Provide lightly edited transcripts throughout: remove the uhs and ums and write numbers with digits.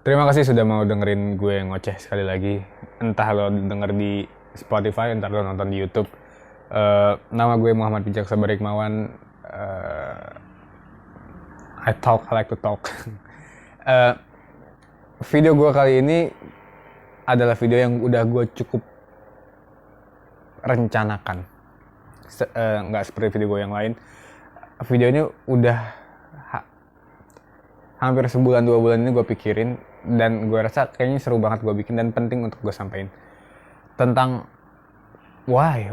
Terima kasih sudah mau dengerin gue ngoceh sekali lagi. Entah lo denger di Spotify, entah lo nonton di YouTube. Nama gue Muhammad Bijak Sabar Hikmawan. I like to talk. Eh, Video gue kali ini adalah video yang udah gue cukup rencanakan. Nggak seperti video gue yang lain. Video ini udah hampir sebulan 2 bulan ini gue pikirin, dan gue rasa kayaknya seru banget gue bikin dan penting untuk gue sampaikan tentang why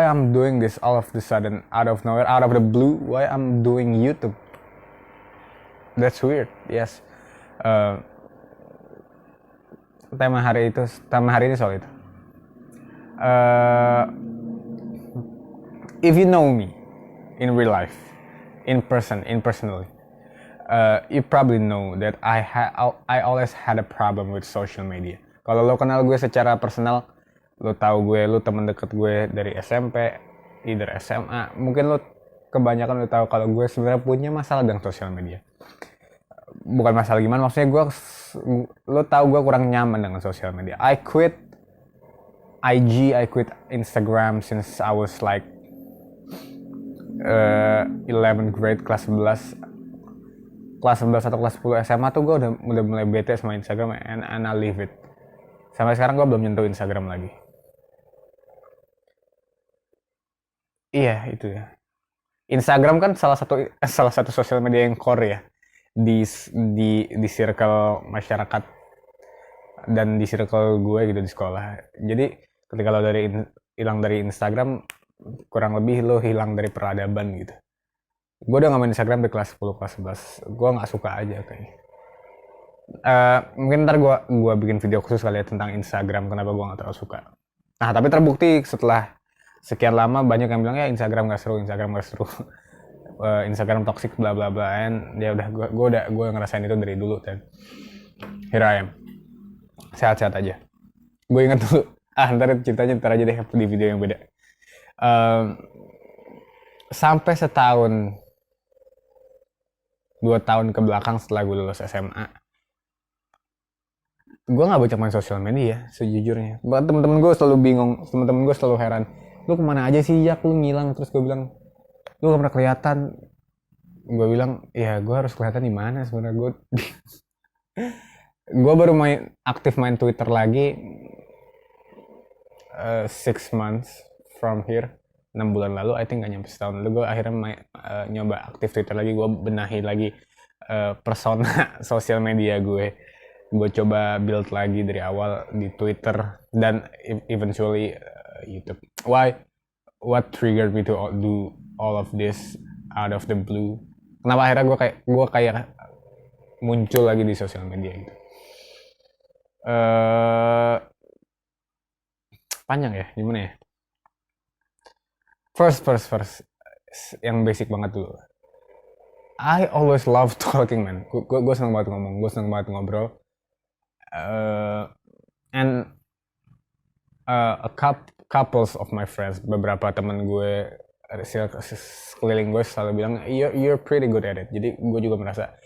I'm doing this all of the sudden, out of nowhere, out of the blue. Why I'm doing YouTube? That's weird. Yes. Uh, tema hari ini soal itu. If you know me in real life, personally, you probably know that I always had a problem with social media. Kalau lo kenal gue secara personal, lo tahu gue, lo temen deket gue dari SMP, either SMA. Mungkin lo kebanyakan lo tahu kalau gue sebenarnya punya masalah dengan sosial media. Bukan masalah gimana, maksudnya lo tahu gue kurang nyaman dengan sosial media. I quit Instagram since I was like 11th grade, kelas 11 atau kelas 10 SMA tuh gue udah mulai bete sama Instagram, and I leave it. Sampai sekarang gue belum nyentuh Instagram lagi. Iya, itu ya. Instagram kan salah satu sosial media yang core ya di circle masyarakat dan di circle gue gitu di sekolah. Jadi ketika lo hilang dari Instagram, kurang lebih lo hilang dari peradaban gitu. Gue udah nggak main Instagram di kelas 10, kelas 11. Gue nggak suka aja kayaknya. Mungkin ntar gue bikin video khusus kali ya tentang Instagram, kenapa gue nggak terlalu suka. Nah, tapi terbukti setelah sekian lama banyak yang bilang ya Instagram nggak seru, Instagram toxic, bla bla bla. And ya udah, gue ngerasain itu dari dulu, dan here I am, sehat-sehat aja. Gue ingat dulu, ntar ceritanya ntar aja deh di video yang beda. Sampai setahun 2 tahun ke belakang setelah gue lulus SMA, gue nggak baca main sosial media sejujurnya. Temen-temen gue selalu bingung, temen-temen gue selalu heran, lu kemana aja sih ya, lu ngilang. Terus gue bilang, lu gak pernah kelihatan. Gue bilang, ya gue harus kelihatan di mana sebenarnya. Gue baru aktif main Twitter lagi 6 months from here, 6 bulan lalu. I think gak nyampe setahun lalu gue akhirnya nyoba aktif Twitter lagi. Gue benahi lagi persona sosial media gue coba build lagi dari awal di Twitter dan eventually YouTube. What triggered me to do all of this out of the blue? Kenapa akhirnya gue kayak muncul lagi di sosial media gitu? Panjang ya, gimana ya? First, yang basic banget dulu. I always love talking, man. Gue seneng banget ngomong, gue seneng banget ngobrol. And couples of my friends, beberapa teman gue sekeliling gue selalu bilang you're pretty good at it. Jadi gue juga merasa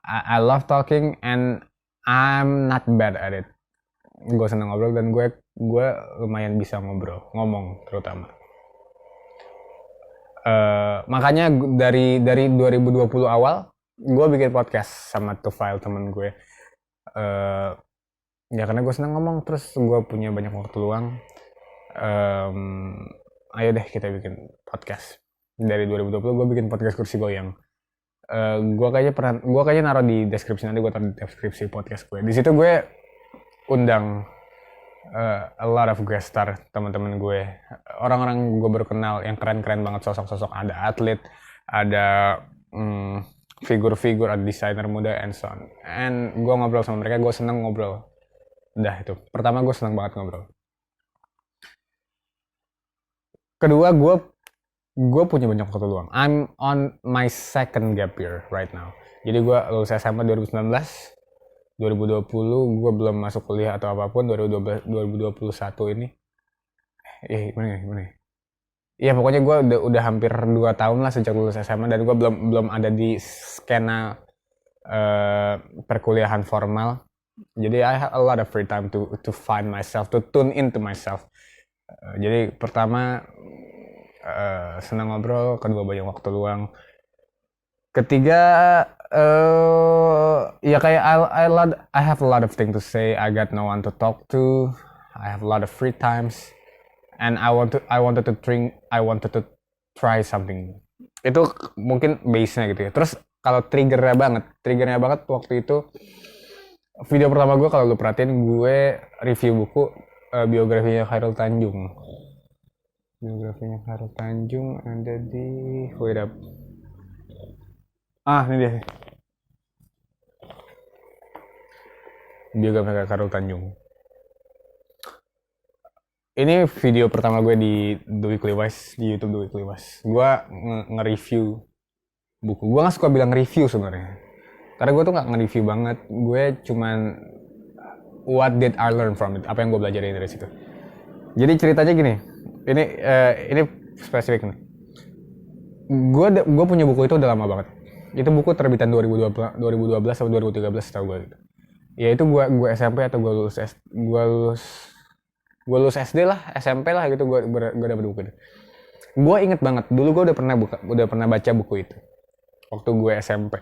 I love talking and I'm not bad at it. Gue seneng ngobrol dan gue lumayan bisa ngomong terutama. Makanya dari 2020 awal gue bikin podcast sama Tufail, temen gue. Ya karena gue seneng ngomong, terus gue punya banyak waktu luang. Ayo deh kita bikin podcast. Dari 2020 gue bikin podcast Kursi Goyang. Gue kayaknya naruh di deskripsi, nanti gue taruh di deskripsi podcast gue. Di situ gue undang a lot of guest star, teman-teman gue, orang-orang gue baru kenal yang keren-keren banget, sosok-sosok. Ada atlet, ada figur-figur, ada desainer muda, and so on. And gue ngobrol sama mereka, gue seneng ngobrol. Udah itu. Pertama, gue seneng banget ngobrol. Kedua, gue punya banyak waktu luang. I'm on my second gap year right now. Jadi gue lulus SMA 2019, 2020 gue belum masuk kuliah atau apapun. 2021 ini gimana? Iya, pokoknya gue udah hampir 2 tahun lah sejak lulus SMA, dan gue belum ada di skena perkuliahan formal. Jadi I have a lot of free time to find myself, to tune into myself. Jadi pertama senang ngobrol, kedua banyak waktu luang, ketiga ya kayak I have a lot of things to say, I got no one to talk to, I have a lot of free times, and I wanted to try something. Itu mungkin base-nya gitu ya. Terus kalau triggernya banget waktu itu video pertama gue, kalau lu perhatiin, gue review buku biografinya Khairul Tanjung. Biografinya Khairul Tanjung ada di wait up. Ini dia. Biografinya Khairul Tanjung. Ini video pertama gue di The Weekly Wise, di YouTube The Weekly Wise. Gue nge-review buku. Gue gak suka bilang review sebenarnya, karena gue tuh gak nge-review banget. Gue cuman what did I learn from it, apa yang gue belajar dari situ. Jadi ceritanya gini, ini spesifik nih. Gue punya buku itu udah lama banget. Itu buku terbitan 2012 atau 2013 tau gue gitu. Ya itu gue SMP atau gue lulus SD lah, SMP lah gitu, gue dapet buku itu. Gue inget banget dulu gue udah pernah baca buku itu waktu gue SMP.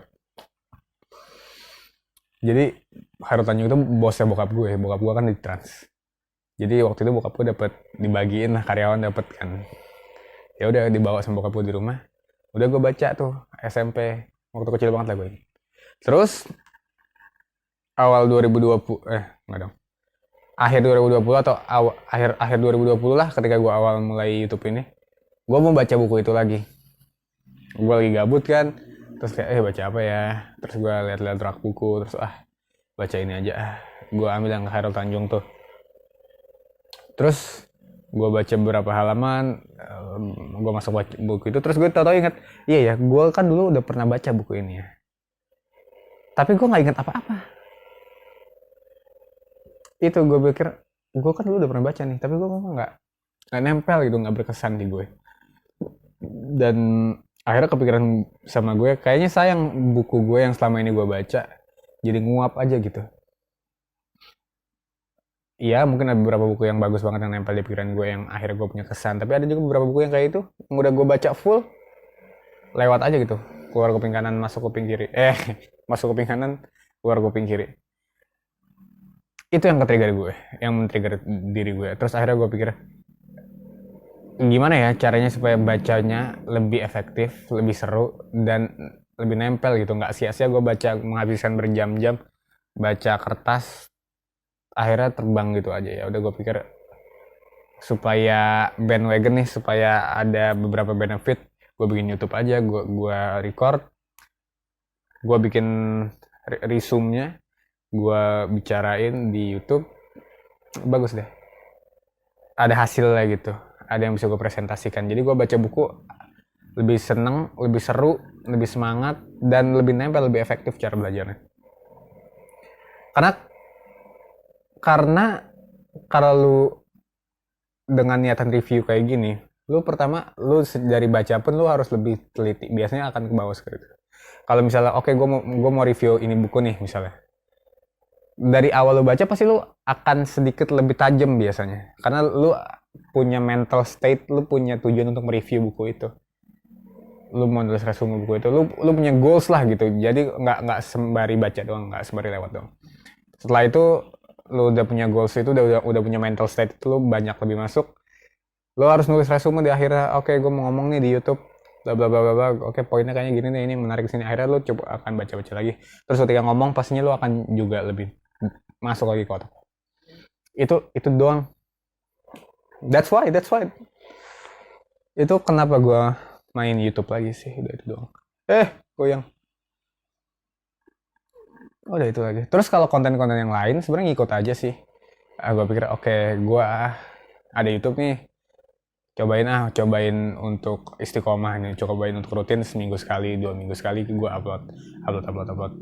Jadi Khairul Tanjung itu bosnya bokap gue kan di Trans. Jadi waktu itu bokap gue dibagiin lah, karyawan dapet kan. Ya udah dibawa sama bokap gue di rumah. Udah gue baca tuh SMP, waktu kecil banget lah gue. Terus awal 2020 enggak dong. Akhir 2020 atau akhir 2020 lah, ketika gue awal mulai YouTube ini, gue mau baca buku itu lagi. Gue lagi gabut kan, terus kayak baca apa ya, terus gue lihat-lihat rak buku, terus baca ini aja. Gue ambil yang Khairul Tanjung tuh. Terus gue baca beberapa halaman, gue masuk baca buku itu, terus gue tau ingat, iya ya, gue kan dulu udah pernah baca buku ini ya, tapi gue nggak ingat apa-apa. Itu gue pikir, gue kan dulu udah pernah baca nih, tapi gue nggak nempel gitu, nggak berkesan di gue. Dan akhirnya kepikiran sama gue, kayaknya sayang buku gue yang selama ini gue baca jadi nguap aja gitu. Iya, mungkin ada beberapa buku yang bagus banget yang nempel di pikiran gue, yang akhirnya gue punya kesan. Tapi ada juga beberapa buku yang kayak itu, yang udah gue baca full, lewat aja gitu. Keluar kuping kanan, masuk kuping kiri. Masuk kuping kanan, keluar kuping kiri. Itu yang ke-trigger gue, yang men-trigger diri gue. Terus akhirnya gue pikir, gimana ya caranya supaya bacanya lebih efektif, lebih seru, dan lebih nempel gitu. Nggak sia-sia gue baca, menghabiskan berjam-jam, baca kertas, akhirnya terbang gitu aja. Ya udah gue pikir, supaya bandwagon nih, supaya ada beberapa benefit, gue bikin YouTube aja, gue record, gue bikin resume-nya, gue bicarain di YouTube, bagus deh, ada hasilnya gitu, ada yang bisa gue presentasikan. Jadi gue baca buku lebih seneng, lebih seru, lebih semangat, dan lebih nempel, lebih efektif cara belajarnya. Karena kalau lu dengan niatan review kayak gini, lu pertama, lu dari baca pun lu harus lebih teliti, biasanya akan ke bawah seperti itu. Kalau misalnya gue mau review ini buku nih misalnya, dari awal lu baca pasti lu akan sedikit lebih tajam biasanya, karena lu punya mental state, lu punya tujuan untuk mereview buku itu, lu mau nulis resume buku itu, lu punya goals lah gitu. Jadi nggak sembari baca doang, nggak sembari lewat doang. Setelah itu lu udah punya goals itu, udah punya mental state itu, lu banyak lebih masuk. Lu harus nulis resume di akhirnya. Oke, gue mau ngomong nih di YouTube, bla bla bla bla. Oke, poinnya kayaknya gini nih, ini menarik sini. Akhirnya lu coba akan baca-baca lagi. Terus ketika ngomong, pastinya lu akan juga lebih masuk lagi ke otak. Itu doang. That's why. Itu kenapa gue main YouTube lagi sih, udah itu doang. Goyang. Udah itu lagi. Terus kalau konten-konten yang lain sebenarnya ngikut aja sih. Gue pikir gue ada YouTube nih, cobain untuk istiqomah nih, cobain untuk rutin seminggu sekali, 2 minggu sekali gue upload.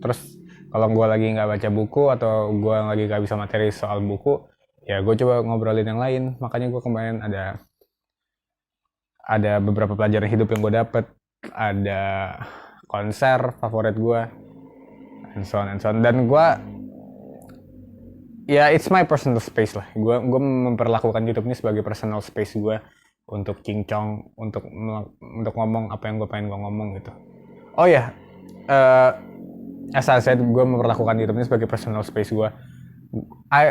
Terus kalau gue lagi nggak baca buku atau gue lagi nggak bisa materi soal buku, ya gue coba ngobrolin yang lain. Makanya gue kemarin ada beberapa pelajaran hidup yang gue dapet, ada konser favorit gue, and so on. Dan gue ya it's my personal space lah. Gue memperlakukan YouTube ini sebagai personal space gue untuk cincong, untuk ngomong apa yang gue pengen gue ngomong gitu. Oh ya, as I said, gue memperlakukan YouTube ini sebagai personal space gue.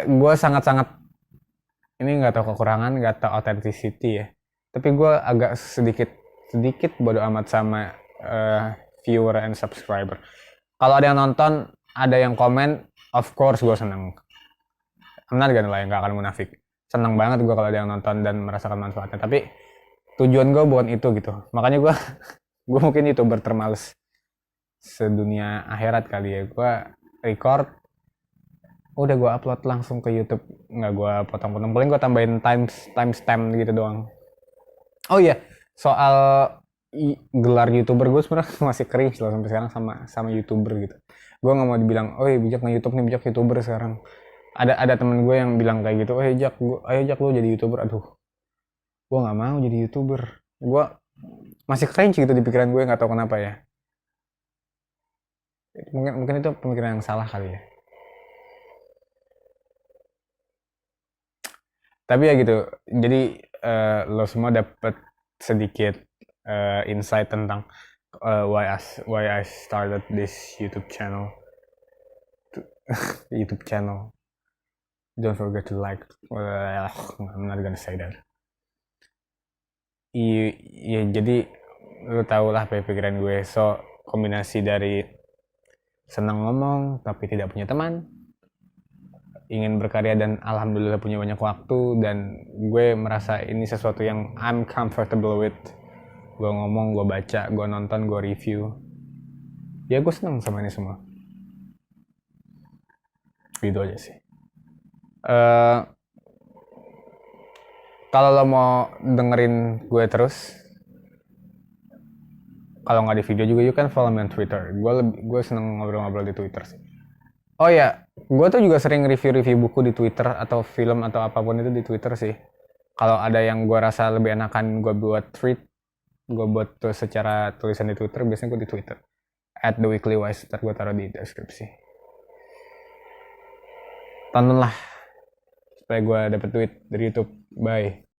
Gue sangat-sangat ini nggak tahu kekurangan, nggak tahu authenticity ya. Tapi gue agak sedikit bodo amat sama viewer and subscriber. Kalau ada yang nonton, ada yang komen, of course gue seneng. I'm not gonna lie, gak akan munafik. Seneng banget gue kalau ada yang nonton dan merasakan manfaatnya. Tapi tujuan gue bukan itu gitu. Makanya gue mungkin YouTuber termales sedunia akhirat kali ya. Gue record, udah gue upload langsung ke YouTube. Nggak gue potong-potong. Paling gue tambahin timestamp gitu doang. Oh iya, soal gelar YouTuber gue sebenarnya masih cringe loh sampai sekarang sama YouTuber gitu. Gue nggak mau dibilang, oh iya bijak nge-YouTube nih, bijak YouTuber sekarang. Ada temen gue yang bilang kayak gitu, ayo Jak lu jadi YouTuber. Aduh, gue nggak mau jadi YouTuber. Gue masih cringe gitu di pikiran gue, nggak tahu kenapa ya. Mungkin itu pemikiran yang salah kali ya. Tapi ya gitu, jadi lo semua dapat sedikit insight tentang why I started this YouTube channel. YouTube channel. Don't forget to like. I'm not gonna say that. Iya, jadi lu tau lah pikiran gue. So kombinasi dari senang ngomong tapi tidak punya teman, ingin berkarya dan alhamdulillah punya banyak waktu, dan gue merasa ini sesuatu yang I'm comfortable with. Gue ngomong, gue baca, gue nonton, gue review. Ya gue seneng sama ini semua. Gitu aja sih. Kalau lo mau dengerin gue terus, kalau nggak di video juga, you can follow me on Twitter. Gue seneng ngobrol-ngobrol di Twitter sih. Oh ya, gue tuh juga sering review buku di Twitter atau film atau apapun itu di Twitter sih. Kalau ada yang gue rasa lebih enakan gue buat tweet, gue buat tuh secara tulisan di Twitter, biasanya gue di Twitter @theweeklywise, ntar gue taruh di deskripsi. Tonton lah supaya gue dapet duit dari YouTube. Bye.